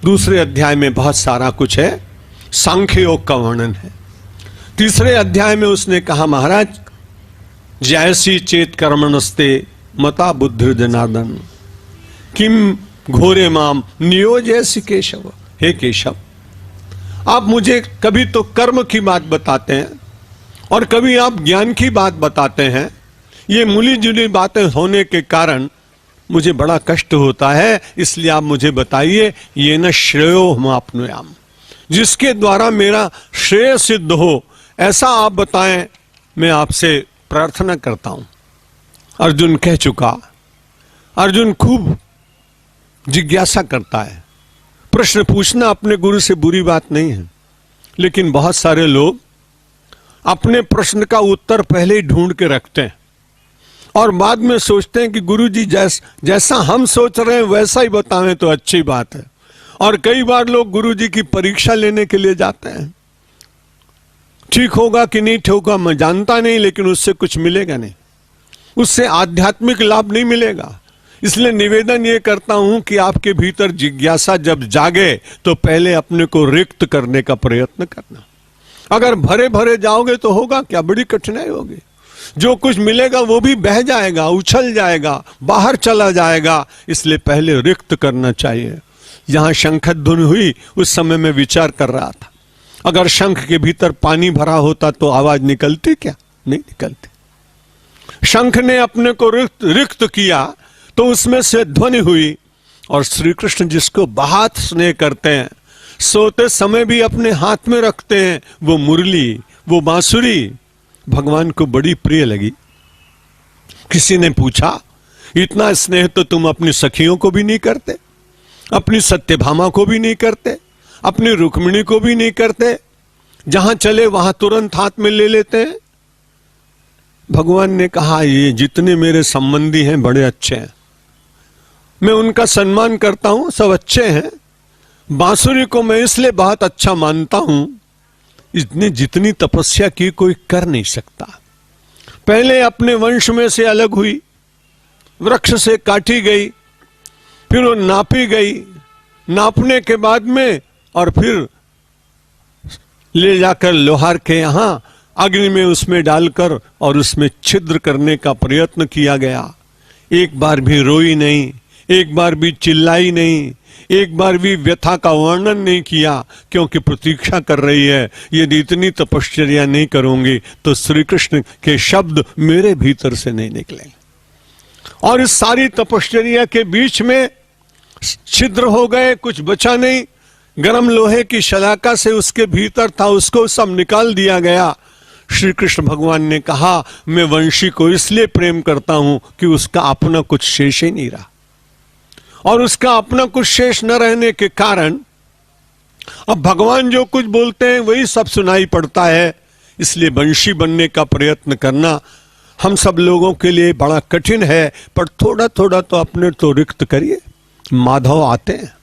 दूसरे अध्याय में बहुत सारा कुछ है, सांख्य योग का वर्णन है। तीसरे अध्याय में उसने कहा, महाराज जैसी चेत कर्मणस्ते मता बुद्धि जनार्दन किम घोरे माम नियोजयसि केशव। हे केशव, आप मुझे कभी तो कर्म की बात बताते हैं और कभी आप ज्ञान की बात बताते हैं। ये मिली जुली बातें होने के कारण मुझे बड़ा कष्ट होता है, इसलिए आप मुझे बताइए, ये न श्रेयो माप्नुयाम, जिसके द्वारा मेरा श्रेय सिद्ध हो, ऐसा आप बताएं, मैं आपसे प्रार्थना करता हूं। अर्जुन कह चुका। अर्जुन खूब जिज्ञासा करता है। प्रश्न पूछना अपने गुरु से बुरी बात नहीं है, लेकिन बहुत सारे लोग अपने प्रश्न का उत्तर पहले ही ढूंढ के रखते हैं और बाद में सोचते हैं कि गुरुजी जैसा हम सोच रहे हैं वैसा ही बतावें तो अच्छी बात है। और कई बार लोग गुरुजी की परीक्षा लेने के लिए जाते हैं। ठीक होगा कि नहीं ठीक होगा मैं जानता नहीं, लेकिन उससे कुछ मिलेगा नहीं, उससे आध्यात्मिक लाभ नहीं मिलेगा। इसलिए निवेदन ये करता हूं कि आपके भीतर जिज्ञासा जब जागे तो पहले अपने को रिक्त करने का प्रयत्न करना। अगर भरे भरे जाओगे तो होगा क्या, बड़ी कठिनाई होगी। जो कुछ मिलेगा वो भी बह जाएगा, उछल जाएगा, बाहर चला जाएगा। इसलिए पहले रिक्त करना चाहिए। यहां शंखध्वनि हुई, उस समय में विचार कर रहा था, अगर शंख के भीतर पानी भरा होता तो आवाज निकलती क्या? नहीं निकलती। शंख ने अपने को रिक्त किया तो उसमें से ध्वनि हुई। और श्री कृष्ण जिसको बहुत स्नेह करते हैं, सोते समय भी अपने हाथ में रखते हैं, वो मुरली, वो बांसुरी भगवान को बड़ी प्रिय लगी। किसी ने पूछा, इतना स्नेह तो तुम अपनी सखियों को भी नहीं करते, अपनी सत्यभामा को भी नहीं करते, अपनी रुक्मिणी को भी नहीं करते, जहां चले वहां तुरंत हाथ में ले लेते हैं। भगवान ने कहा, ये जितने मेरे संबंधी हैं बड़े अच्छे हैं, मैं उनका सम्मान करता हूं, सब अच्छे हैं। बांसुरी को मैं इसलिए बहुत अच्छा मानता हूं, इसने जितनी तपस्या की कोई कर नहीं सकता। पहले अपने वंश में से अलग हुई, वृक्ष से काटी गई, फिर वो नापी गई, नापने के बाद में और फिर ले जाकर लोहार के यहां अग्नि में उसमें डालकर और उसमें छिद्र करने का प्रयत्न किया गया। एक बार भी रोई नहीं, एक बार भी चिल्लाई नहीं, एक बार भी व्यथा का वर्णन नहीं किया, क्योंकि प्रतीक्षा कर रही है, यदि इतनी तपश्चर्या नहीं करूंगी तो श्री कृष्ण के शब्द मेरे भीतर से नहीं निकलेंगे। और इस सारी तपश्चर्या के बीच में छिद्र हो गए, कुछ बचा नहीं। गरम लोहे की शलाका से उसके भीतर था, उसको सब निकाल दिया गया। श्री कृष्ण भगवान ने कहा, मैं वंशी को इसलिए प्रेम करता हूं कि उसका अपना कुछ शेष ही नहीं रहा, और उसका अपना कुछ शेष न रहने के कारण अब भगवान जो कुछ बोलते हैं वही सब सुनाई पड़ता है। इसलिए वंशी बनने का प्रयत्न करना हम सब लोगों के लिए बड़ा कठिन है, पर थोड़ा थोड़ा तो अपने तो रिक्त करिए। माधव आते हैं,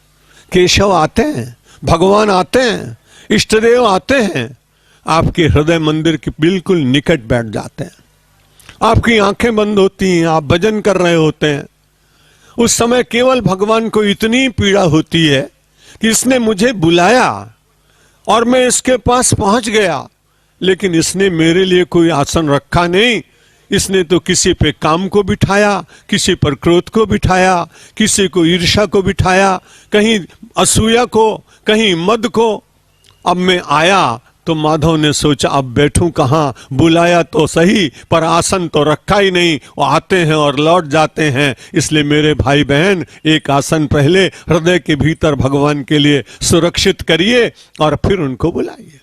केशव आते हैं, भगवान आते हैं, इष्टदेव आते हैं, आपके हृदय मंदिर के बिल्कुल निकट बैठ जाते हैं। आपकी आंखें बंद होती हैं, आप भजन कर रहे होते हैं। उस समय केवल भगवान को इतनी पीड़ा होती है कि इसने मुझे बुलाया और मैं इसके पास पहुंच गया, लेकिन इसने मेरे लिए कोई आसन रखा नहीं। इसने तो किसी पे काम को बिठाया, किसी पर क्रोध को बिठाया, किसी को ईर्ष्या को बिठाया, कहीं असूया को, कहीं मद को। अब मैं आया तो माधव ने सोचा, अब बैठूं कहां, बुलाया तो सही पर आसन तो रखा ही नहीं। वो आते हैं और लौट जाते हैं। इसलिए मेरे भाई बहन, एक आसन पहले हृदय के भीतर भगवान के लिए सुरक्षित करिए और फिर उनको बुलाइए।